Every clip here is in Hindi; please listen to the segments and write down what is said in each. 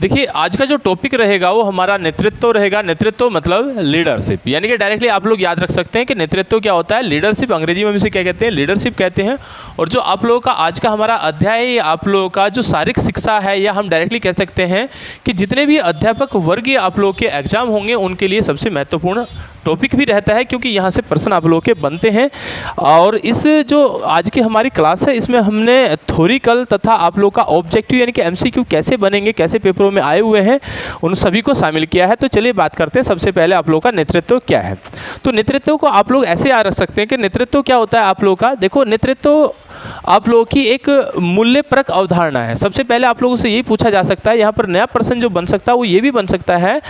देखिए आज का जो टॉपिक रहेगा वो हमारा नेतृत्व रहेगा। नेतृत्व मतलब लीडरशिप, यानी कि डायरेक्टली आप लोग याद रख सकते हैं कि नेतृत्व क्या होता है। लीडरशिप अंग्रेजी में इसे क्या कहते हैं, लीडरशिप कहते हैं। और जो आप लोगों का आज का हमारा अध्याय, आप लोगों का जो शारीरिक शिक्षा है, या हम डायरेक्टली कह सकते हैं कि जितने भी अध्यापक वर्गीय आप लोगों के एग्जाम होंगे उनके लिए सबसे महत्वपूर्ण टॉपिक भी रहता है, क्योंकि यहाँ से प्रश्न आप लोगों के बनते हैं। और इस जो आज की हमारी क्लास है इसमें हमने थ्योरिकल तथा आप लोगों का ऑब्जेक्टिव यानी कि एमसीक्यू कैसे बनेंगे, कैसे पेपरों में आए हुए हैं, उन सभी को शामिल किया है। तो चलिए बात करते हैं सबसे पहले आप लोगों का नेतृत्व क्या है। तो नेतृत्व को आप लोग ऐसे याद रख सकते हैं कि नेतृत्व क्या होता है आप लोगों का। देखो, नेतृत्व आप लोगों की एक मूल्यपरक अवधारणा है। सबसे पहले आप लोगों से यही पूछा जा सकता है, यहाँ पर नया प्रश्न जो बन सकता है वो ये भी बन सकता है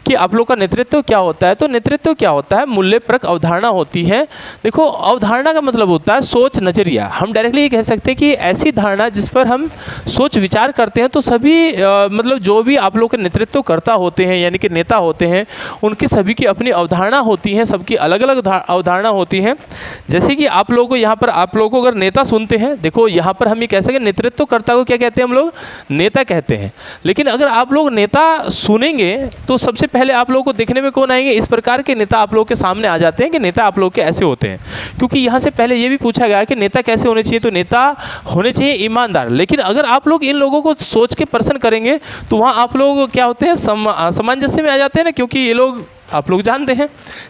कि आप लोगों का नेतृत्व क्या होता है। तो नेतृत्व क्या होता है, मूल्यपरक अवधारणा होती है। देखो, अवधारणा का मतलब होता है सोच, नजरिया। हम डायरेक्टली ये कह सकते हैं कि ऐसी धारणा जिस पर हम सोच विचार करते हैं। तो सभी मतलब जो भी आप लोग के नेतृत्व करता होते हैं यानी कि नेता होते हैं, उनकी सभी की अपनी अवधारणा होती है, सबकी अलग अलग अवधारणा होती है। जैसे कि आप लोगों को यहाँ पर आप लोगों को अगर नेता सुनते हैं, देखो यहाँ पर हम ये कह सकते हैं नेतृत्वकर्ता को क्या कहते हैं हम लोग, नेता कहते हैं। लेकिन अगर आप लोग नेता सुनेंगे तो सबसे पहले आप लोगों को देखने में कौन आएंगे, इस प्रकार के नेता आप लोगों के सामने आ जाते हैं कि नेता आप लोग के ऐसे होते हैं। क्योंकि यहाँ से पहले ये भी पूछा गया कि नेता कैसे होने चाहिए, तो नेता होने चाहिए ईमानदार। लेकिन अगर आप लोग इन लोगों को सोच के प्रश्न करेंगे तो वहाँ आप लोग क्या होते हैं, सामंजस्य में आ जाते हैं ना, क्योंकि ये लोग आप लोग जानते हैं।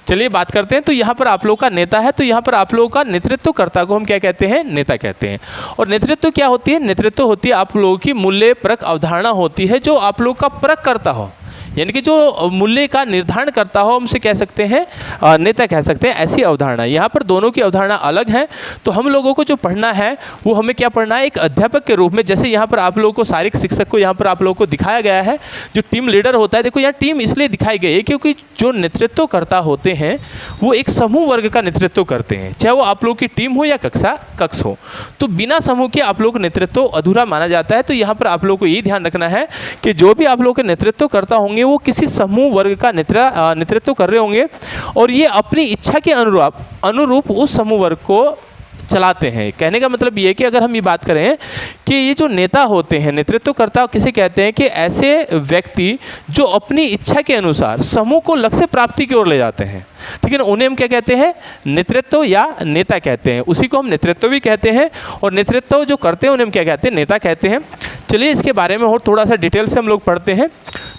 चलिए बात करते हैं। तो यहाँ पर आप लोगों का नेता है, तो यहाँ पर आप लोगों का नेतृत्वकर्ता को हम क्या कहते हैं, नेता कहते हैं। और नेतृत्व क्या होती है, नेतृत्व होती है आप लोगों की मूल्यपरक अवधारणा होती है, जो आप लोग का परख करता हो, यानी कि जो मूल्य का निर्धारण करता हो, हमसे कह सकते हैं नेता कह सकते हैं। ऐसी अवधारणा, यहाँ पर दोनों की अवधारणा अलग है। तो हम लोगों को जो पढ़ना है वो हमें क्या पढ़ना है, एक अध्यापक के रूप में। जैसे यहाँ पर आप लोगों को शारीरिक शिक्षक को यहाँ पर आप लोगों को दिखाया गया है जो टीम लीडर होता है। देखो यहाँ टीम इसलिए दिखाई गई है क्योंकि जो नेतृत्व करता होते हैं वो एक समूह वर्ग का नेतृत्व करते हैं, चाहे वो आप लोग की टीम हो या कक्ष हो। तो बिना समूह के आप लोग नेतृत्व अधूरा माना जाता है। तो यहाँ पर आप लोग को यही ध्यान रखना है कि जो भी आप लोग के नेतृत्व करता होंगे वो किसी समूह वर्ग का नेतृत्व कर रहे होंगे, और ये अपनी इच्छा के अनुरूप उस समूह वर्ग को चलाते हैं। कहने का मतलब ये है कि अगर हम ये बात करें कि ये जो नेता होते हैं, नेतृत्वकर्ता किसे कहते हैं, कि ऐसे व्यक्ति जो अपनी इच्छा के अनुसार समूह को लक्ष्य प्राप्ति की ओर ले जाते हैं। ठीक है ना, उन्हें हम क्या कहते हैं, नेतृत्व या नेता कहते हैं। उसी को हम नेतृत्व भी कहते हैं, और नेतृत्व जो करते हैं उन्हें हम क्या कहते हैं, नेता कहते हैं। चलिए इसके बारे में और थोड़ा सा डिटेल से हम लोग पढ़ते हैं।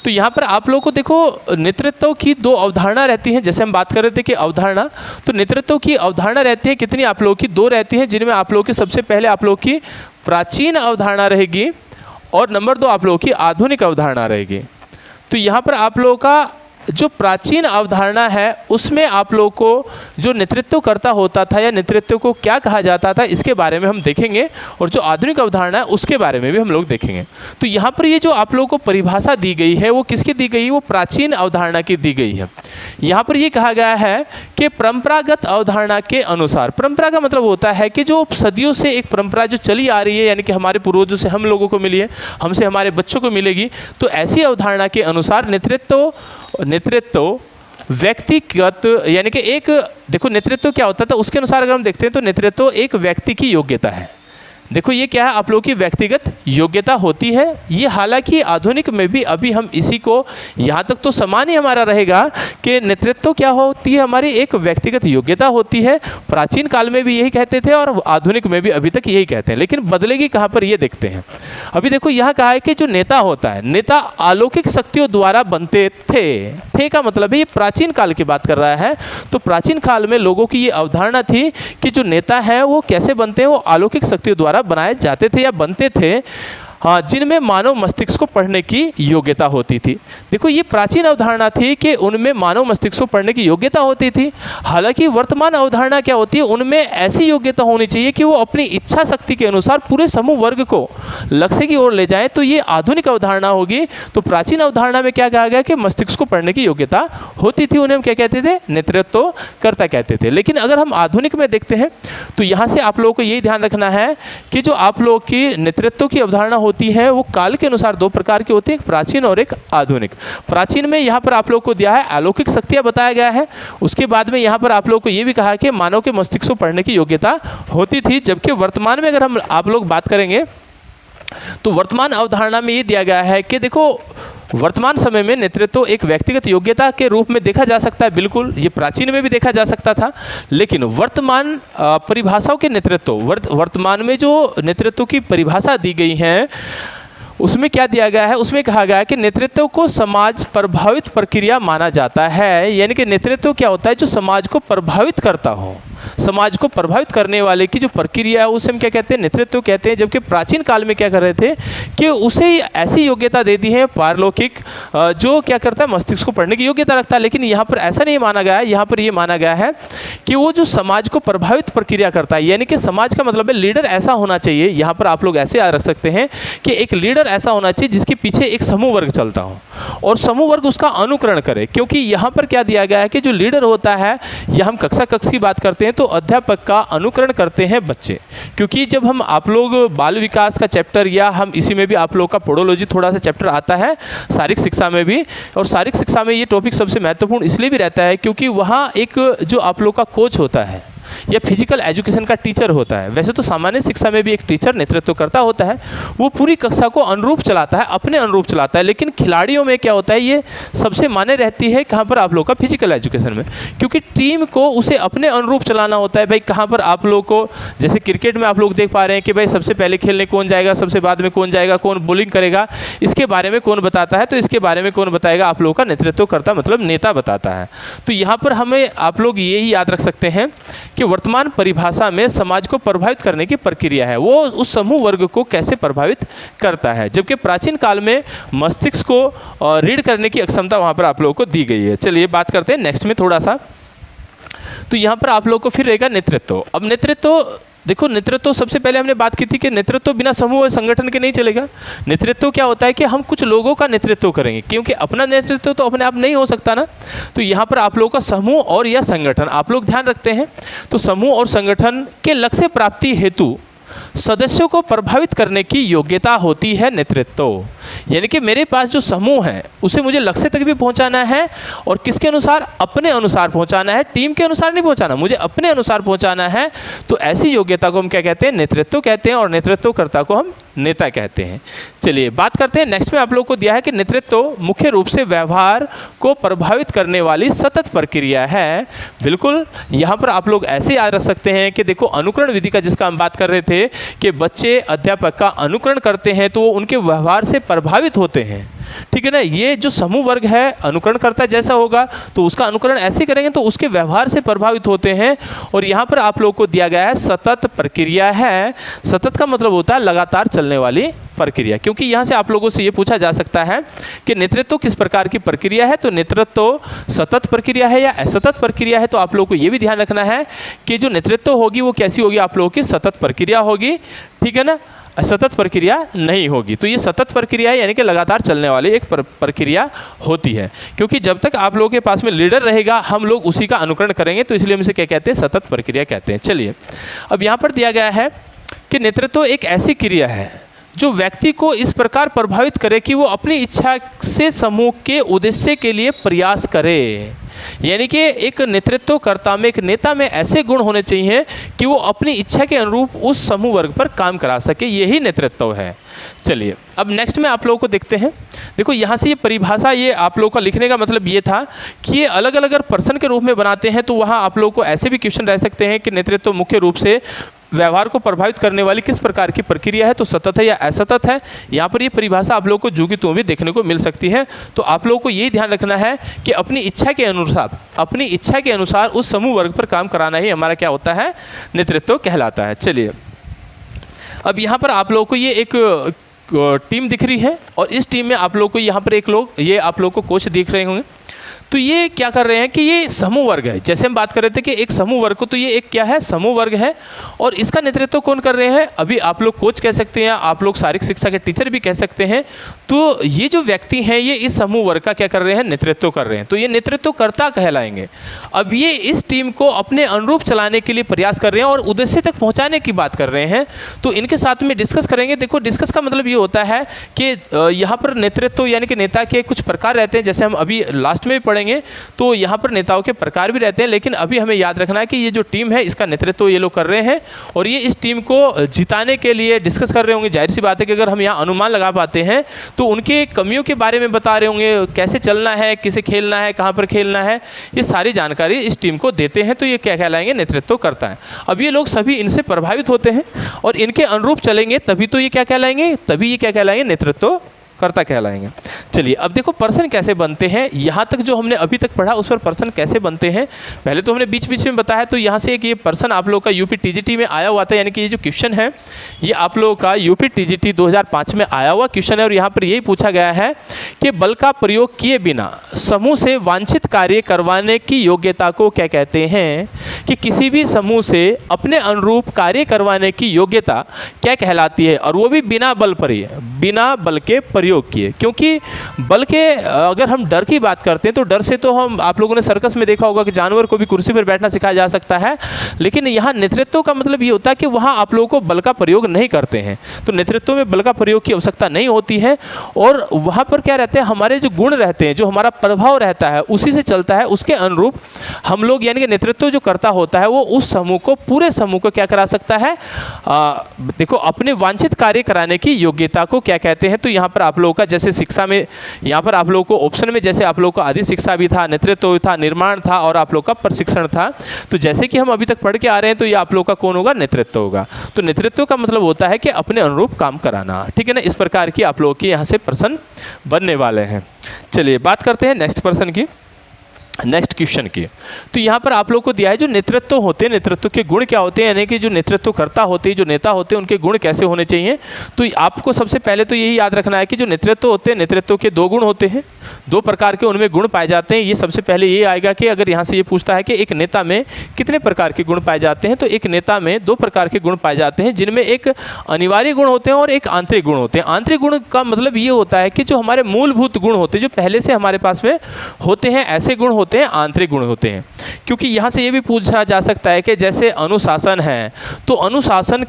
तो यहाँ पर आप लोगों को देखो नेतृत्व की दो अवधारणा रहती हैं। जैसे हम बात कर रहे थे कि अवधारणा, तो नेतृत्व की अवधारणा रहती है कितनी, आप लोगों की दो रहती हैं, जिनमें आप लोगों की सबसे पहले आप लोगों की प्राचीन अवधारणा रहेगी, और नंबर दो आप लोगों की आधुनिक अवधारणा रहेगी। तो यहाँ पर आप लोगों का जो प्राचीन अवधारणा है उसमें आप लोगों को जो नेतृत्व करता होता था या नेतृत्व को क्या कहा जाता था, इसके बारे में हम देखेंगे। और जो आधुनिक अवधारणा है उसके बारे में भी हम लोग देखेंगे। तो यहाँ पर ये जो आप लोगों को परिभाषा दी गई है वो किसकी दी गई है, वो प्राचीन अवधारणा की दी गई है। यहाँ पर ये कहा गया है कि परंपरागत अवधारणा के अनुसार, परंपरा का मतलब होता है कि जो सदियों से एक परंपरा जो चली आ रही है, यानी कि हमारे पूर्वजों से हम लोगों को मिली है, हमसे हमारे बच्चों को मिलेगी। तो ऐसी अवधारणा के अनुसार नेतृत्व व्यक्तिगत, यानी कि एक, देखो नेतृत्व क्या होता था उसके अनुसार अगर हम देखते हैं तो नेतृत्व एक व्यक्ति की योग्यता है। देखो ये क्या है, आप लोगों की व्यक्तिगत योग्यता होती है। ये हालांकि आधुनिक में भी अभी हम इसी को, यहाँ तक तो समान ही हमारा रहेगा कि नेतृत्व क्या होती है, हमारी एक व्यक्तिगत योग्यता होती है। प्राचीन काल में भी यही कहते थे और आधुनिक में भी अभी तक यही कहते हैं, लेकिन बदलेगी कहाँ पर ये देखते हैं। अभी देखो यहाँ कहा है कि जो नेता होता है, नेता अलौकिक शक्तियों द्वारा बनते थे का मतलब है ये प्राचीन काल की बात कर रहा है। तो प्राचीन काल में लोगों की ये अवधारणा थी कि जो नेता है वो कैसे बनते हैं, वो अलौकिक शक्तियों द्वारा बनाए जाते थे या बनते थे, हाँ, जिनमें मानव मस्तिष्क को पढ़ने की योग्यता होती थी। देखो ये प्राचीन अवधारणा थी कि उनमें मानव मस्तिष्क को पढ़ने की योग्यता होती थी। हालांकि वर्तमान अवधारणा क्या होती है, उनमें ऐसी योग्यता होनी चाहिए कि वो अपनी इच्छा शक्ति के अनुसार पूरे समूह वर्ग को लक्ष्य की ओर ले जाएं। तो ये आधुनिक अवधारणा होगी। तो प्राचीन अवधारणा में क्या कहा गया कि मस्तिष्क को पढ़ने की योग्यता होती थी, उन्हें हम क्या कहते थे, नेतृत्वकर्ता कहते थे। लेकिन अगर हम आधुनिक में देखते हैं तो यहाँ से आप लोगों को यही ध्यान रखना है कि जो आप लोगों की नेतृत्व की अवधारणा होती है वो काल के अनुसार दो प्रकार की होती है, एक प्राचीन और एक आधुनिक। प्राचीन में यहाँ पर आप लोगों को दिया है अलौकिक शक्तियाँ बताया गया है। उसके बाद में यहाँ पर आप लोगों को ये भी कहा है कि मानव के मस्तिष्क को पढ़ने की योग्यता होती थी। जबकि वर्तमान में अगर हम आप लोग बात करेंगे तो वर्तमान अवधारणा में ये दिया गया है कि देखो वर्तमान समय में नेतृत्व एक व्यक्तिगत योग्यता के रूप में देखा जा सकता है, बिल्कुल, ये प्राचीन में भी देखा जा सकता था, लेकिन वर्तमान परिभाषाओं के नेतृत्व, वर्तमान में जो नेतृत्व की परिभाषा दी गई है उसमें क्या दिया गया है, उसमें कहा गया है कि नेतृत्व को समाज प्रभावित प्रक्रिया माना जाता है। यानी कि नेतृत्व क्या होता है, जो समाज को प्रभावित करता हो, समाज को प्रभावित करने वाले की जो प्रक्रिया है उसे हम क्या कहते हैं, नेतृत्व कहते हैं। जबकि प्राचीन काल में क्या कर रहे थे कि उसे ऐसी योग्यता दे दी है पारलौकिक, जो क्या करता है, मस्तिष्क को पढ़ने की योग्यता रखता है। लेकिन यहाँ पर ऐसा नहीं माना गया है, यहाँ पर ये माना गया है कि वो जो समाज को प्रभावित प्रक्रिया करता है, यानी कि समाज का मतलब है लीडर ऐसा होना चाहिए। यहाँ पर आप लोग ऐसे याद रख सकते हैं कि एक लीडर ऐसा होना चाहिए जिसके पीछे एक समूह वर्ग चलता हो और समूह वर्ग उसका अनुकरण करे। क्योंकि यहाँ पर क्या दिया गया है कि जो लीडर होता है, यह हम कक्षा कक्ष की बात करते हैं तो अध्यापक का अनुकरण करते हैं बच्चे। क्योंकि जब हम आप लोग बाल विकास का चैप्टर, या हम इसी में भी आप लोग का पोडोलॉजी थोड़ा सा चैप्टर आता है शारीरिक शिक्षा में भी, और शारीरिक शिक्षा में ये टॉपिक सबसे महत्वपूर्ण इसलिए भी रहता है क्योंकि वहाँ एक जो आप लोग का कोच होता है या फिजिकल एजुकेशन का टीचर होता है। वैसे तो सामान्य शिक्षा में भी एक टीचर नेतृत्व करता होता है, वो पूरी कक्षा को अनुरूप चलाता है, अपने अनुरूप चलाता है। लेकिन खिलाड़ियों में क्या होता है, ये सबसे माने रहती है कहाँ पर, आप लोग का फिजिकल एजुकेशन में, क्योंकि टीम को उसे अपने अनुरूप चलाना होता है। भाई कहाँ पर आप लोग को, जैसे क्रिकेट में आप लोग देख पा रहे हैं कि भाई सबसे पहले खेलने कौन जाएगा, सबसे बाद में कौन जाएगा, कौन बॉलिंग करेगा, इसके बारे में कौन बताता है, तो इसके बारे में कौन बताएगा, आप लोग का नेतृत्व करता मतलब नेता बताता है। तो यहाँ पर हमें आप लोग यही याद रख सकते हैं कि वर्तमान परिभाषा में समाज को प्रभावित करने की प्रक्रिया है, वो उस समूह वर्ग को कैसे प्रभावित करता है। जबकि प्राचीन काल में मस्तिष्क को रीड करने की क्षमता वहाँ पर आप लोगों को दी गई है। चलिए बात करते हैं नेक्स्ट में थोड़ा सा। तो यहाँ पर आप लोगों को फिर रहेगा नेतृत्व। अब नेतृत्व देखो, नेतृत्व सबसे पहले हमने बात की थी कि नेतृत्व बिना समूह और संगठन के नहीं चलेगा। नेतृत्व क्या होता है कि हम कुछ लोगों का नेतृत्व करेंगे, क्योंकि अपना नेतृत्व तो अपने आप नहीं हो सकता ना। तो यहाँ पर आप लोगों का समूह और या संगठन आप लोग ध्यान रखते हैं। तो समूह और संगठन के लक्ष्य प्राप्ति हेतु सदस्यों को प्रभावित करने की योग्यता होती है नेतृत्व। यानी कि मेरे पास जो समूह है उसे मुझे लक्ष्य तक भी पहुंचाना है, और किसके अनुसार, अपने अनुसार पहुंचाना है, टीम के अनुसार नहीं पहुंचाना, मुझे अपने अनुसार पहुंचाना है। तो ऐसी योग्यता को हम क्या कहते हैं, नेतृत्व कहते हैं, और नेतृत्वकर्ता को हम नेता कहते हैं। चलिए बात करते हैं नेक्स्ट में। आप लोग को दिया है कि नेतृत्व मुख्य रूप से व्यवहार को प्रभावित करने वाली सतत प्रक्रिया है। बिल्कुल, यहाँ पर आप लोग ऐसे याद रख सकते हैं कि देखो, अनुकरण विधि का जिसका हम बात कर रहे थे कि बच्चे अध्यापक का अनुकरण करते हैं तो वो उनके व्यवहार से प्रभावित होते हैं, ठीक है ना। ये जो समूह वर्ग है अनुकरण करता जैसा होगा तो उसका अनुकरण ऐसे करेंगे तो उसके व्यवहार से प्रभावित होते हैं। और यहाँ पर आप लोगों को दिया गया है सतत प्रक्रिया है। सतत का मतलब होता है लगातार चलने वाली प्रक्रिया, क्योंकि यहाँ से आप लोगों से ये पूछा जा सकता है कि नेतृत्व किस प्रकार की प्रक्रिया है। तो नेतृत्व सतत प्रक्रिया है या असतत प्रक्रिया है। तो आप लोगों को ये भी ध्यान रखना है कि जो नेतृत्व होगी वो कैसी होगी, आप लोगों की सतत प्रक्रिया होगी, ठीक है ना, असतत प्रक्रिया नहीं होगी। तो ये सतत प्रक्रिया है, यानी कि लगातार चलने वाली एक प्रक्रिया होती है। क्योंकि जब तक आप लोगों के पास में लीडर रहेगा हम लोग उसी का अनुकरण करेंगे, तो इसलिए हम इसे क्या कहते हैं, सतत प्रक्रिया कहते हैं। चलिए अब यहाँ पर दिया गया है कि नेतृत्व एक ऐसी क्रिया है जो व्यक्ति को इस प्रकार प्रभावित करे कि वो अपनी इच्छा से समूह के उद्देश्य के लिए प्रयास करे। यानी कि एक नेतृत्वकर्ता में, एक नेता में ऐसे गुण होने चाहिए कि वो अपनी इच्छा के अनुरूप उस समूह वर्ग पर काम करा सके, यही नेतृत्व है। चलिए अब नेक्स्ट में आप लोगों को देखते हैं। देखो यहाँ से ये परिभाषा, ये आप लोगों का लिखने का मतलब ये था कि ये अलग अलग अगर पर्सन के रूप में बनाते हैं तो वहाँ आप लोगों को ऐसे भी क्वेश्चन रह सकते हैं कि नेतृत्व मुख्य रूप से व्यवहार को प्रभावित करने वाली किस प्रकार की प्रक्रिया है, तो सतत है या असतत है। यहाँ पर ये परिभाषा आप लोगों को जो कि तो भी देखने को मिल सकती है। तो आप लोगों को यही ध्यान रखना है कि अपनी इच्छा के अनुसार उस समूह वर्ग पर काम कराना ही हमारा क्या होता है, नेतृत्व कहलाता है। चलिए अब यहाँ पर आप लोगों को ये एक टीम दिख रही है, और इस टीम में आप लोग को यहाँ पर एक लोग, ये आप लोग को कोच दिख रहे होंगे। तो ये क्या कर रहे हैं कि ये समूह वर्ग है। जैसे हम बात कर रहे थे कि एक समूह वर्ग को, तो ये एक क्या है, समूह वर्ग है। और इसका नेतृत्व कौन कर रहे हैं, अभी आप लोग कोच कह सकते हैं, आप लोग शारीरिक शिक्षा के टीचर भी कह सकते हैं। तो ये जो व्यक्ति हैं ये इस समूह वर्ग का क्या कर रहे हैं, नेतृत्व कर रहे हैं। तो ये नेतृत्वकर्ता कहलाएंगे। अब ये इस टीम को अपने अनुरूप चलाने के लिए प्रयास कर रहे हैं और उद्देश्य तक पहुँचाने की बात कर रहे हैं। तो इनके साथ में डिस्कस करेंगे। देखो डिस्कस का मतलब ये होता है कि यहाँ पर नेतृत्व यानी कि नेता के कुछ प्रकार रहते हैं, जैसे हम अभी लास्ट में भी बढ़ेंगे तो यहाँ पर नेताओं के प्रकार भी रहते हैं, लेकिन अभी हमें याद रखना है कि ये जो टीम है इसका नेतृत्व ये लोग कर रहे हैं और ये इस टीम को जिताने के लिए डिस्कस कर रहे होंगे। जाहिर सी बात है कि अगर हम यहाँ अनुमान लगा पाते हैं तो उनके कमियों के बारे में बता रहे होंगे, कैसे चलना है, किसे खेलना है, कहाँ पर खेलना है, ये सारी जानकारी इस टीम को देते हैं, तो ये क्या कहलाएंगे, नेतृत्व करता है। अब ये लोग सभी इनसे प्रभावित होते हैं और इनके अनुरूप चलेंगे तभी तो ये क्या कहलाएंगे, तभी ये क्या कहलाएंगे, नेतृत्व कर्ता कहलाएंगे। चलिए अब देखो पर्सन कैसे बनते हैं, यहाँ तक जो हमने अभी तक पढ़ा उस पर पर्सन कैसे बनते हैं पहले तो हमने बीच बीच में बताया। तो यहाँ से एक ये पर्सन आप लोगों का यूपी टीजीटी में आया हुआ था, यानी कि ये जो क्वेश्चन है ये आप लोगों का यूपी टीजीटी 2005 में आया हुआ क्वेश्चन है और यहाँ पर यही पूछा गया है कि बल का प्रयोग किए बिना समूह से वांछित कार्य करवाने की योग्यता को क्या कहते हैं, कि किसी भी समूह से अपने अनुरूप कार्य करवाने की योग्यता क्या कहलाती है, और वो भी बिना बल पर ही, बिना बल के प्रयोग किए। क्योंकि बल के अगर हम डर की बात करते हैं तो डर से तो हम, आप लोगों ने सर्कस में देखा होगा कि जानवर को भी कुर्सी पर बैठना सिखाया जा सकता है, लेकिन यहाँ नेतृत्व का मतलब ये होता है कि वहाँ आप लोगों को बल का प्रयोग नहीं करते हैं, तो नेतृत्व में बल का प्रयोग की आवश्यकता नहीं होती है और वहाँ पर क्या रहते हैं, हमारे जो गुण रहते हैं, जो हमारा प्रभाव रहता है उसी से चलता है, उसके अनुरूप हम लोग, यानी कि नेतृत्व जो करता होता है वो उस समूह को, पूरे समूह को क्या करा सकता है, देखो अपने वांछित कार्य कराने की योग्यता को क्या कहते हैं। तो यहाँ पर आप लोगों का जैसे शिक्षा में, यहाँ पर आप लोगों को ऑप्शन में जैसे आप लोगों को आदि शिक्षा भी था, नेतृत्व था, निर्माण था और आप लोग का प्रशिक्षण था, तो जैसे कि हम अभी तक पढ़ के आ रहे हैं तो ये आप लोग का कौन होगा, नेतृत्व होगा। तो नेतृत्व का मतलब होता है कि अपने अनुरूप काम कराना, ठीक है ना। इस प्रकार की आप लोगों की यहाँ से पर्सन बनने वाले हैं। चलिए बात करते हैं नेक्स्ट पर्सन की, नेक्स्ट क्वेश्चन की। तो यहाँ पर आप लोग को दिया है जो नेतृत्व होते हैं, नेतृत्व के गुण क्या होते हैं, यानी कि जो नेतृत्व करता होते हैं, जो नेता होते हैं, उनके गुण कैसे होने चाहिए। तो आपको सबसे पहले तो यही याद रखना है कि जो नेतृत्व होते हैं, नेतृत्व के दो गुण होते हैं, दो प्रकार के उनमें गुण पाए जाते हैं। ये सबसे पहले ये आएगा कि अगर यहाँ से ये पूछता है कि एक नेता में कितने प्रकार के गुण पाए जाते हैं, तो एक नेता में दो प्रकार के गुण पाए जाते हैं, जिनमें एक अनिवार्य गुण होते हैं और एक आंतरिक गुण होते हैं। आंतरिक गुण का मतलब ये होता है कि जो हमारे मूलभूत गुण होते हैं, जो पहले से हमारे पास में होते हैं, ऐसे गुण होते हैं, आंतरिक गुण होते हैं। क्योंकि यहाँ से ये भी पूछा जा सकता है कि जैसे अनुशासन है, तो अनुशासन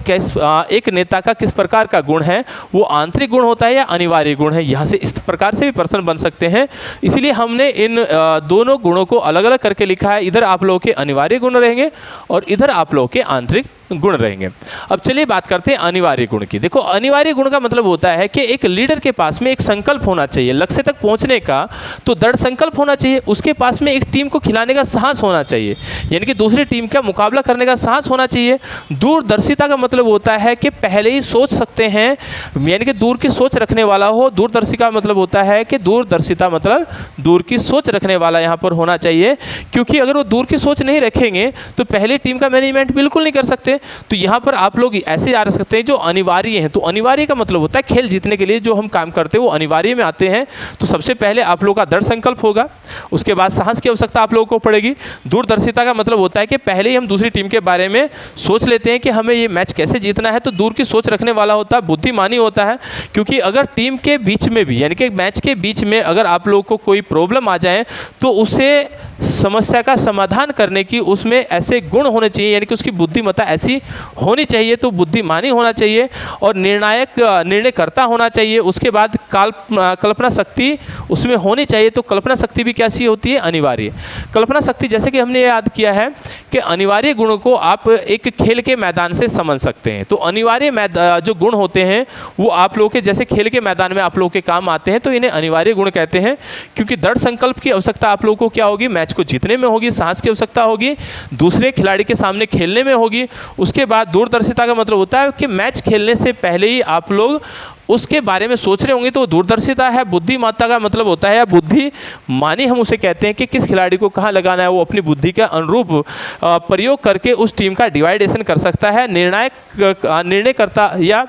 एक नेता का किस प्रकार का गुण है, वो आंतरिक गुण होता है या अनिवार्य गुण है। यहाँ से इस प्रकार से भी पर्सन बन सकते हैं, इसीलिए हमने इन दोनों गुणों को अलग अलग करके लिखा है। इधर आप लोगों के अनिवार्य गुण रहेंगे और इधर आप लोगों के आंतरिक गुण रहेंगे। अब चलिए बात करते हैं अनिवार्य गुण की। देखो अनिवार्य गुण का मतलब होता है कि एक लीडर के पास में एक संकल्प होना चाहिए लक्ष्य तक पहुंचने का, तो दृढ़ संकल्प होना चाहिए। उसके पास में एक टीम को खिलाने का साहस होना चाहिए, यानी कि दूसरी टीम का मुकाबला करने का साहस होना चाहिए। दूरदर्शिता का मतलब होता है कि पहले ही सोच सकते हैं, यानी कि दूर की सोच रखने वाला हो। दूरदर्शी का मतलब होता है कि दूरदर्शिता मतलब दूर की सोच रखने वाला यहाँ पर होना चाहिए, क्योंकि अगर वो दूर की सोच नहीं रखेंगे तो पहले टीम का मैनेजमेंट बिल्कुल नहीं कर सकते। तो यहाँ पर आप लोग ऐसे आ सकते हैं जो अनिवार्य हैं। तो अनिवार्य का मतलब होता है खेल जीतने के लिए जो हम काम करते हैं वो अनिवार्य में आते हैं। तो सबसे पहले आप लोगों का दृढ़ संकल्प होगा, उसके बाद साहस की आवश्यकता आप लोगों को पड़ेगी। दूरदर्शिता का मतलब होता है कि पहले ही हम दूसरी टीम के बारे में सोच लेते हैं कि हमें ये मैच कैसे जीतना है, तो दूर की सोच रखने वाला होता है, बुद्धिमानी होता है। क्योंकि अगर टीम के बीच में भी, यानी कि मैच के बीच में अगर आप लोगों को कोई प्रॉब्लम आ जाए तो उसे समस्या का समाधान करने की उसमें ऐसे गुण होने चाहिए, यानी कि उसकी बुद्धिमत्ता ऐसी होनी चाहिए। तो बुद्धिमानी होना चाहिए और निर्णय करता होना चाहिए। उसके बाद कल्पना शक्ति उसमें होनी चाहिए। तो कल्पना शक्ति भी कैसी होती है, अनिवार्य। कल्पना शक्ति जैसे कि हमने याद किया है कि अनिवार्य गुणों को आप एक खेल के मैदान से समझ सकते हैं। तो अनिवार्य जो गुण होते हैं वो आप लोगों के जैसे खेल के मैदान में आप लोगों के काम आते हैं, तो इन्हें अनिवार्य गुण कहते हैं। क्योंकि दृढ़ संकल्प की आवश्यकता आप लोगों को क्या होगी, मैच को जीतने में होगी। साहस की आवश्यकता होगी, दूसरे खिलाड़ी के सामने खेलने में होगी। उसके बाद दूरदर्शिता का मतलब होता है कि मैच खेलने से पहले ही आप लोग उसके बारे में सोच रहे होंगे, तो दूरदर्शिता है। बुद्धिमत्ता का मतलब होता है, या बुद्धिमानी हम उसे कहते हैं कि किस खिलाड़ी को कहाँ लगाना है, वो अपनी बुद्धि के अनुरूप प्रयोग करके उस टीम का डिवाइडेशन कर सकता है। निर्णय करता, या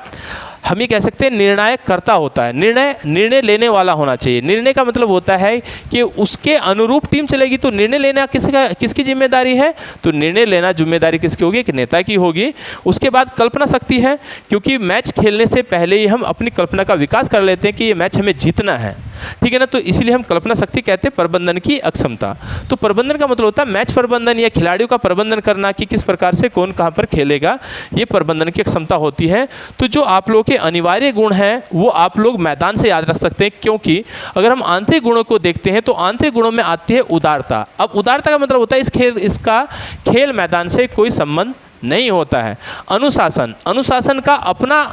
हम ये कह सकते हैं निर्णायक करता होता है। निर्णय लेने वाला होना चाहिए। निर्णय का मतलब होता है कि उसके अनुरूप टीम चलेगी। तो निर्णय लेना किसकी जिम्मेदारी है, तो निर्णय लेना जिम्मेदारी किसकी होगी, एक नेता की होगी। उसके बाद कल्पना शक्ति है, क्योंकि मैच खेलने से पहले ही हम अपनी कल्पना का विकास कर लेते हैं कि ये मैच हमें जीतना है। ठीक है ना। तो इसीलिए हम कल्पना शक्ति कहते हैं प्रबंधन की अक्षमता। तो प्रबंधन का मतलब होता है मैच प्रबंधन या खिलाड़ियों का प्रबंधन करना कि किस प्रकार से कौन कहाँ पर खेलेगा, ये प्रबंधन की क्षमता होती है। तो जो आप लोगों के अनिवार्य गुण हैं वो आप लोग मैदान से याद रख सकते हैं, क्योंकि अगर हम आंतरिक गुणों को देखते हैं तो आंतरिक गुणों में आती है उदारता। अब उदारता का मतलब होता है इसका खेल मैदान से कोई संबंध नहीं होता है। अनुशासन, अनुशासन का अपना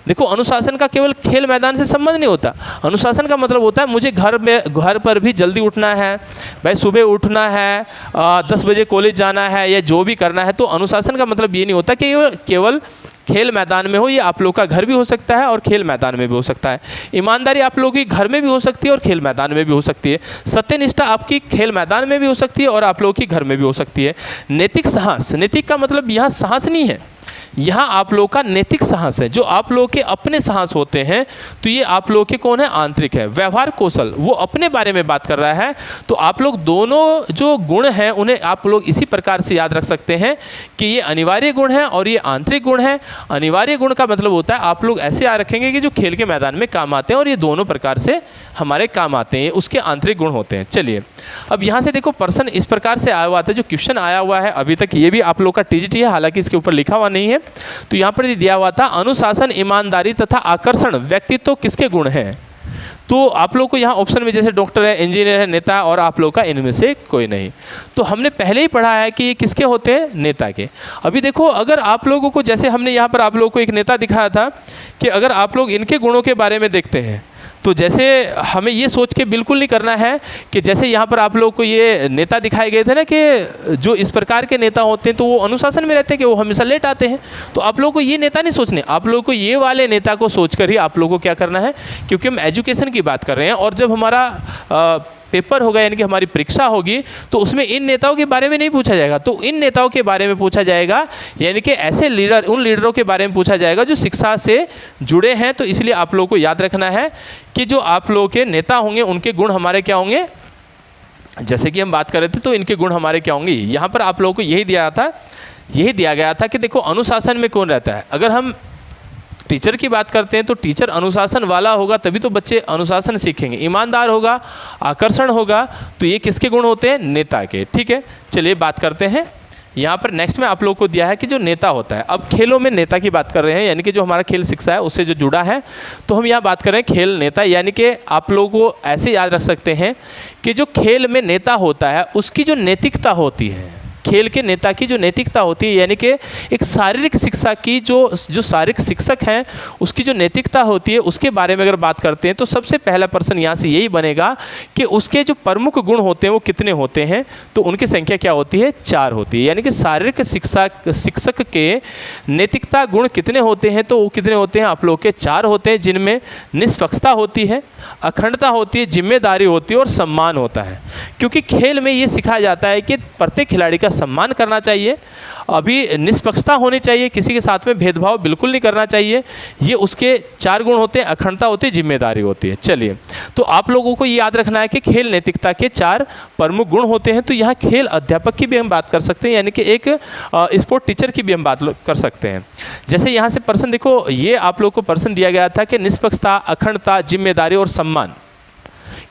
देखो, अनुशासन का केवल खेल मैदान से संबंध नहीं होता। अनुशासन का मतलब होता है मुझे घर पर भी जल्दी उठना है, भाई सुबह उठना है, 10 बजे कॉलेज जाना है या जो भी करना है। तो अनुशासन का मतलब ये नहीं होता कि केवल खेल मैदान में हो, ये आप लोग का घर भी हो सकता है और खेल मैदान में भी हो सकता है। ईमानदारी आप लोगों की घर में भी हो सकती है और खेल मैदान में भी हो सकती है। सत्यनिष्ठा आपकी खेल मैदान में भी हो सकती है और आप लोगों की घर में भी हो सकती है। नैतिक साहस, नैतिक का मतलब यहाँ साहस नहीं है, यहाँ आप लोगों का नैतिक साहस है, जो आप लोगों के अपने साहस होते हैं। तो ये आप लोगों के कौन है, आंतरिक है। व्यवहार कौशल, वो अपने बारे में बात कर रहा है। तो आप लोग दोनों जो गुण हैं उन्हें आप लोग इसी प्रकार से याद रख सकते हैं कि ये अनिवार्य गुण है और ये आंतरिक गुण है। अनिवार्य गुण का मतलब होता है आप लोग ऐसे याद रखेंगे कि जो खेल के मैदान में काम आते हैं, और ये दोनों प्रकार से हमारे काम आते हैं, उसके आंतरिक गुण होते हैं। चलिए अब यहाँ से देखो प्रश्न इस प्रकार से आया हुआ था, जो क्वेश्चन आया हुआ है अभी तक, ये भी आप लोग का टीजीटी है, हालांकि इसके ऊपर लिखा हुआ नहीं है। तो यहाँ पर दिया हुआ था अनुशासन, ईमानदारी तथा आकर्षण व्यक्तित्व किसके गुण हैं। तो आप लोग को यहाँ ऑप्शन में जैसे डॉक्टर है, इंजीनियर है, नेता, और आप लोग का इनमें से कोई नहीं। तो हमने पहले ही पढ़ा है कि ये किसके होते हैं, नेता के। अभी देखो अगर आप लोगों को, जैसे हमने यहाँ पर आप लोगों को एक नेता दिखाया था कि अगर आप लोग इनके गुणों के बारे में देखते हैं तो जैसे हमें ये सोच के बिल्कुल नहीं करना है कि जैसे यहाँ पर आप लोगों को ये नेता दिखाए गए थे ना कि जो इस प्रकार के नेता होते हैं तो वो अनुशासन में रहते हैं कि वो हमेशा लेट आते हैं। तो आप लोगों को ये नेता नहीं सोचने, आप लोगों को ये वाले नेता को सोचकर ही आप लोगों को क्या करना है, क्योंकि हम एजुकेशन की बात कर रहे हैं। और जब हमारा पेपर होगा यानी कि हमारी परीक्षा होगी तो उसमें इन नेताओं के बारे में नहीं पूछा जाएगा, तो इन नेताओं के बारे में पूछा जाएगा, यानी कि ऐसे लीडर, उन लीडरों के बारे में पूछा जाएगा जो शिक्षा से जुड़े हैं। तो इसलिए आप लोगों को याद रखना है कि जो आप लोगों के नेता होंगे उनके गुण हमारे क्या होंगे, जैसे कि हम बात कर रहे थे तो इनके गुण हमारे क्या होंगे। यहाँ पर आप लोगों को यही दिया गया था कि देखो अनुशासन में कौन रहता है। अगर हम टीचर की बात करते हैं तो टीचर अनुशासन वाला होगा तभी तो बच्चे अनुशासन सीखेंगे। ईमानदार होगा, आकर्षण होगा, तो ये किसके गुण होते हैं, नेता के। ठीक है, चलिए बात करते हैं। यहाँ पर नेक्स्ट में आप लोगों को दिया है कि जो नेता होता है, अब खेलों में नेता की बात कर रहे हैं, यानी कि जो हमारा खेल शिक्षा है उससे जो जुड़ा है। तो हम यहाँ बात कर रहे हैं खेल नेता, यानी कि आप लोगों को ऐसे याद रख सकते हैं कि जो खेल में नेता होता है उसकी जो नैतिकता होती है, खेल के नेता की जो नैतिकता होती है, यानी कि एक शारीरिक शिक्षा की जो शारीरिक शिक्षक हैं उसकी जो नैतिकता होती है, उसके बारे में अगर बात करते हैं तो सबसे पहला प्रश्न यहाँ से यही बनेगा कि उसके जो प्रमुख गुण होते हैं वो कितने होते हैं। तो उनकी संख्या क्या होती है, 4 होती है। यानी कि शारीरिक शिक्षक के नैतिकता गुण कितने होते हैं, तो वो कितने होते हैं, आप लोग के 4 होते हैं, जिनमें निष्पक्षता होती है, अखंडता होती है, जिम्मेदारी होती है और सम्मान होता है। क्योंकि खेल में ये सिखाया जाता है कि प्रत्येक खिलाड़ी का सम्मान करना चाहिए, अभी निष्पक्षता होनी चाहिए, किसी के साथ में भेदभाव बिल्कुल नहीं करना चाहिए। ये उसके 4 गुण होते हैं, अखंडता होती है, जिम्मेदारी होती है। चलिए, तो आप लोगों को ये याद रखना है कि खेल नैतिकता के 4 प्रमुख गुण होते हैं। तो यहाँ खेल अध्यापक की भी हम बात कर सकते हैं, यानी कि एक स्पोर्ट टीचर की भी हम बात कर सकते हैं। जैसे यहाँ से प्रश्न देखो, ये आप लोग को प्रश्न दिया गया था कि निष्पक्षता, अखंडता, जिम्मेदारी और सम्मान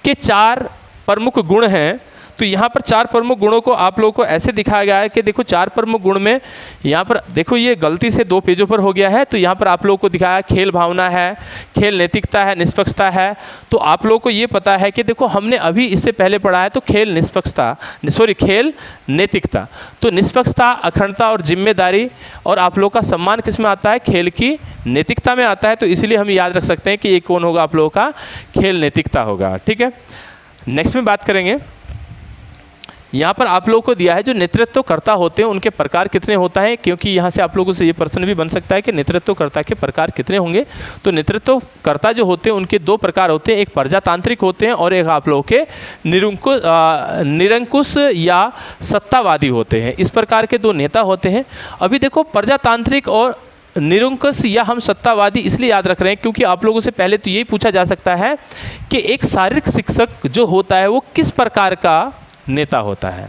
के 4 प्रमुख गुण हैं। तो यहाँ पर 4 प्रमुख गुणों को आप लोगों को ऐसे दिखाया गया है कि देखो 4 प्रमुख गुण में यहाँ पर देखो ये गलती से 2 पेजों पर हो गया है। तो यहाँ पर आप लोगों को दिखाया खेल भावना है, खेल नैतिकता है, निष्पक्षता है। तो आप लोगों को ये पता है कि देखो हमने अभी इससे पहले पढ़ा है तो खेल नैतिकता, तो निष्पक्षता, अखंडता और जिम्मेदारी और आप लोग का सम्मान किस में आता है, खेल की नैतिकता में आता है। तो इसलिए हम याद रख सकते हैं कि ये कौन होगा, आप लोगों का खेल नैतिकता होगा। ठीक है, नेक्स्ट में बात करेंगे। यहाँ पर आप लोगों को दिया है जो नेतृत्वकर्ता होते हैं उनके प्रकार कितने होता है, क्योंकि यहाँ से आप लोगों से ये प्रश्न भी बन सकता है कि नेतृत्वकर्ता के प्रकार कितने होंगे। तो नेतृत्वकर्ता जो होते हैं उनके 2 प्रकार होते हैं, एक प्रजातांत्रिक होते हैं और एक आप लोगों के निरंकुश या सत्तावादी होते हैं। इस प्रकार के 2 नेता होते हैं। अभी देखो प्रजातांत्रिक और निरंकुश या हम सत्तावादी इसलिए याद रख रहे हैं क्योंकि आप लोगों से पहले तो यही पूछा जा सकता है कि एक शारीरिक शिक्षक जो होता है वो किस प्रकार का नेता होता है।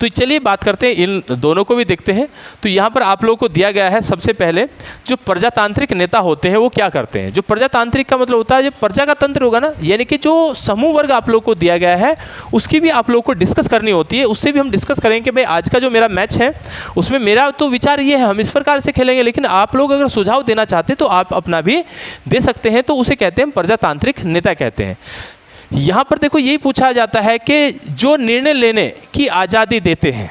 तो चलिए बात करते हैं, इन दोनों को भी देखते हैं। तो यहाँ पर आप लोगों को दिया गया है सबसे पहले जो प्रजातांत्रिक नेता होते हैं वो क्या करते हैं। जो प्रजातांत्रिक का मतलब होता है जो प्रजा का तंत्र होगा ना, यानी कि जो समूह वर्ग आप लोगों को दिया गया है उसकी भी आप लोगों को डिस्कस करनी होती है। उससे भी हम डिस्कस करेंगे कि भाई आज का जो मेरा मैच है उसमें मेरा तो विचार ये है, हम इस प्रकार से खेलेंगे, लेकिन आप लोग अगर सुझाव देना चाहते हैं तो आप अपना भी दे सकते हैं। तो उसे कहते हैं प्रजातांत्रिक नेता कहते हैं। यहाँ पर देखो यही पूछा जाता है कि जो निर्णय लेने की आज़ादी देते हैं,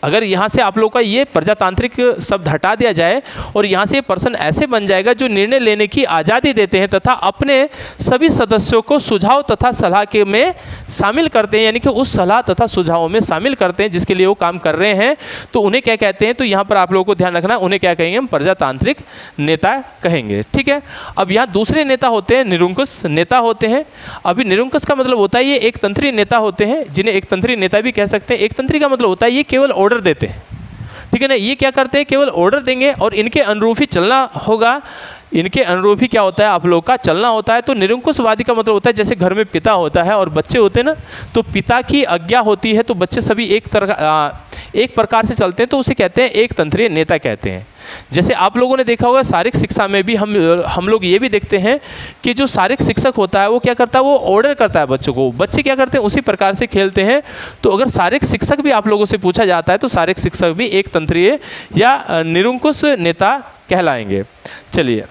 अगर यहाँ से आप लोगों का ये प्रजातांत्रिक शब्द हटा दिया जाए और यहाँ से पर्सन ऐसे बन जाएगा जो निर्णय लेने की आज़ादी देते हैं तथा अपने सभी सदस्यों को सुझाव तथा सलाह के में शामिल करते हैं, यानी कि उस सलाह तथा सुझावों में शामिल करते हैं जिसके लिए वो काम कर रहे हैं, तो उन्हें क्या कहते हैं। तो यहाँ पर आप लोगों को ध्यान रखना, उन्हें क्या कहेंगे, हम प्रजातांत्रिक नेता कहेंगे। ठीक है। अब यहाँ दूसरे नेता होते हैं निरंकुश नेता होते हैं। अभी निरंकुश का मतलब होता है ये एक तंत्री नेता होते हैं, जिन्हें एक तंत्री नेता भी कह सकते हैं। एक तंत्री का मतलब होता है ये केवल ऑर्डर देते हैं, ठीक है ना। ये क्या करते हैं, केवल ऑर्डर देंगे और इनके अनुरूप ही चलना होगा, इनके अनुरूप ही क्या होता है आप लोग का चलना होता है। तो निरंकुशवादी का मतलब होता है जैसे घर में पिता होता है और बच्चे होते हैं ना, तो पिता की आज्ञा होती है तो बच्चे सभी एक प्रकार से चलते हैं, तो उसे कहते हैं एक तंत्रीय नेता कहते हैं। जैसे आप लोगों ने देखा होगा शारीरिक शिक्षा में भी हम लोग ये भी देखते हैं कि जो शारीरिक शिक्षक होता है वो क्या करता है, वो ऑर्डर करता है बच्चों को, बच्चे क्या करते हैं उसी प्रकार से खेलते हैं। तो अगर शारीरिक शिक्षक भी आप लोगों से पूछा जाता है तो शारीरिक शिक्षक भी एक तंत्रीय या निरंकुश नेता कहलाएंगे। चलिए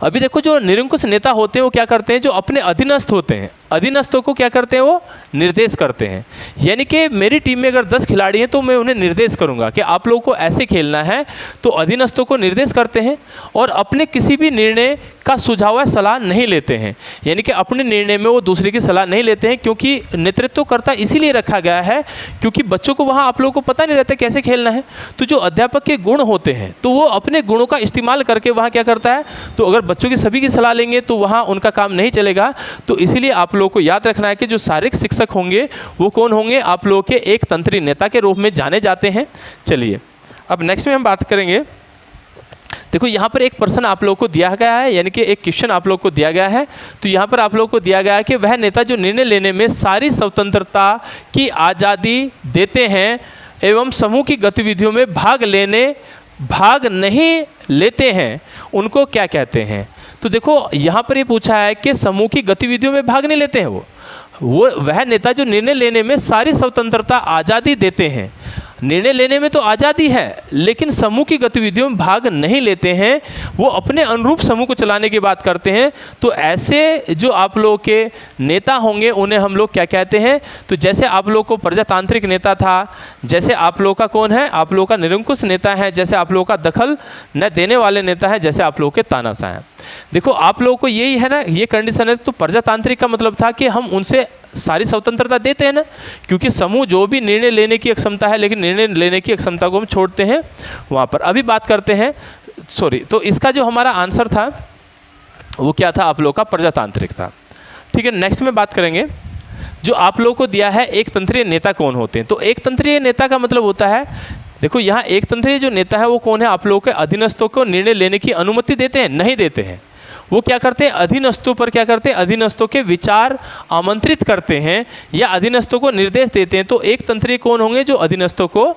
अभी देखो जो निरंकुश नेता होते हैं वो क्या करते हैं, जो अपने अधीनस्थ होते हैं, अधीनस्थों को क्या करते हैं, वो निर्देश करते हैं। यानी कि मेरी टीम में अगर 10 खिलाड़ी हैं तो मैं उन्हें निर्देश करूंगा कि आप लोगों को ऐसे खेलना है, तो अधीनस्थों को निर्देश करते हैं और अपने किसी भी निर्णय का सुझाव या सलाह नहीं लेते हैं। यानी कि अपने निर्णय में वो दूसरे की सलाह नहीं लेते हैं, क्योंकि नेतृत्वकर्ता इसीलिए रखा गया है क्योंकि बच्चों को वहाँ आप लोगों को पता नहीं रहता कैसे खेलना है। तो जो अध्यापक के गुण होते हैं तो वो अपने गुणों का इस्तेमाल करके वहाँ क्या करता है, तो अगर बच्चों की सभी की सलाह लेंगे तो वहाँ उनका काम नहीं चलेगा। तो इसीलिए आप लोगों को याद रखना है कि जो शारीरिक शिक्षक होंगे वो कौन होंगे, आप लोगों के एक तंत्री नेता के रूप में जाने जाते हैं। चलिए अब नेक्स्ट में हम बात करेंगे। देखो यहाँ पर एक प्रश्न आप लोगों को दिया गया है, यानी कि एक क्वेश्चन आप लोगों को दिया गया है। तो यहाँ पर आप लोगों को दिया गया है कि वह नेता जो निर्णय लेने में सारी स्वतंत्रता की आज़ादी देते हैं एवं समूह की गतिविधियों में भाग नहीं लेते हैं, उनको क्या कहते हैं। तो देखो यहाँ पर ये पूछा है कि समूह की गतिविधियों में भाग नहीं लेते हैं वो वह नेता जो निर्णय लेने में सारी स्वतंत्रता आज़ादी देते हैं। निर्णय लेने में तो आज़ादी है लेकिन समूह की गतिविधियों में भाग नहीं लेते हैं, वो अपने अनुरूप समूह को चलाने की बात करते हैं। तो ऐसे जो आप लोगों के नेता होंगे उन्हें हम लोग क्या कहते हैं। तो जैसे आप लोग को प्रजातांत्रिक नेता था, जैसे आप लोग का कौन है, आप लोग का निरंकुश नेता है, जैसे आप लोग का दखल न देने वाले नेता है, जैसे आप लोग के तानाशाह हैं। देखो आप लोगों को यही है ना, ये कंडीशन है। तो प्रजातांत्रिक का मतलब था कि हम उनसे सारी स्वतंत्रता देते हैं ना, क्योंकि समूह जो भी निर्णय लेने की क्षमता है, लेकिन निर्णय लेने की क्षमता को हम छोड़ते हैं वहाँ पर। अभी बात करते हैं, तो इसका जो हमारा आंसर था वो क्या था, आप लोग का प्रजातांत्रिक था। ठीक है, नेक्स्ट में बात करेंगे जो आप लोगों को दिया है एक तंत्रीय नेता कौन होते हैं। तो एक तंत्रीय नेता का मतलब होता है, देखो यहाँ एक तंत्रीय जो नेता है वो कौन है, आप लोगों के अधीनस्थों को निर्णय लेने की अनुमति देते हैं, नहीं देते हैं। वो क्या करते हैं, अधीनस्थों पर क्या करते हैं, अधीनस्थों के विचार आमंत्रित करते हैं या अधीनस्थों को निर्देश देते हैं। तो एक तंत्रीय कौन होंगे, जो अधीनस्थों को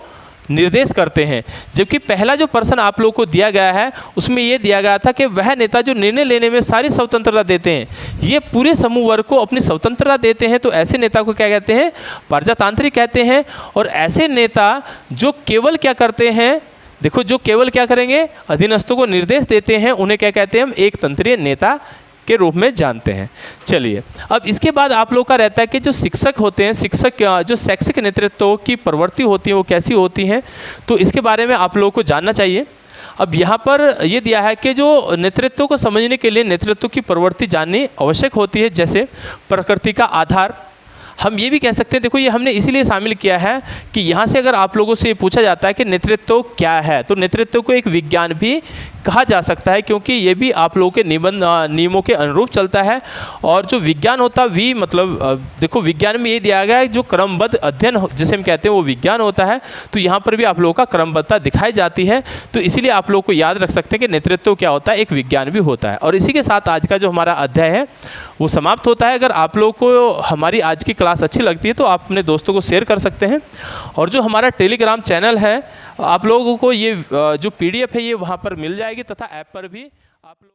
निर्देश करते हैं। जबकि पहला जो प्रश्न आप लोगों को दिया गया है उसमें ये दिया गया था कि वह नेता जो निर्णय लेने में सारी स्वतंत्रता देते हैं, ये पूरे समूह वर्ग को अपनी स्वतंत्रता देते हैं। तो ऐसे नेता को क्या कहते हैं, प्रजातांत्रिक कहते हैं। और ऐसे नेता जो केवल क्या करते हैं, देखो जो केवल क्या करेंगे, अधीनस्थों को निर्देश देते हैं, उन्हें क्या कहते हैं, हम एक तंत्रीय नेता के रूप में जानते हैं। चलिए अब इसके बाद आप लोग का रहता है कि जो शिक्षक होते हैं, शिक्षक जो शैक्षिक नेतृत्व की प्रवृत्ति होती है वो कैसी होती हैं, तो इसके बारे में आप लोगों को जानना चाहिए। अब यहाँ पर ये दिया है कि जो नेतृत्व को समझने के लिए नेतृत्व की प्रवृत्ति जाननी आवश्यक होती है। जैसे प्रकृति का आधार, हम ये भी कह सकते हैं, देखो ये हमने इसीलिए शामिल किया है कि यहाँ से अगर आप लोगों से पूछा जाता है कि नेतृत्व क्या है, तो नेतृत्व को एक विज्ञान भी कहा जा सकता है, क्योंकि ये भी आप लोगों के नियमों के अनुरूप चलता है। और जो विज्ञान होता है वी मतलब देखो विज्ञान में ये दिया गया है जो क्रमबद्ध अध्ययन जिसे हम कहते हैं वो विज्ञान होता है। तो यहाँ पर भी आप लोगों का क्रमबद्धता दिखाई जाती है। तो इसीलिए आप लोग को याद रख सकते हैं कि नेतृत्व क्या होता है, एक विज्ञान भी होता है। और इसी के साथ आज का जो हमारा अध्याय है वो समाप्त होता है। अगर आप लोगों को हमारी आज की क्लास अच्छी लगती है तो आप अपने दोस्तों को शेयर कर सकते हैं। और जो हमारा टेलीग्राम चैनल है आप लोगों को ये जो PDF है ये वहाँ पर मिल जाएगी, तथा ऐप पर भी आप लोग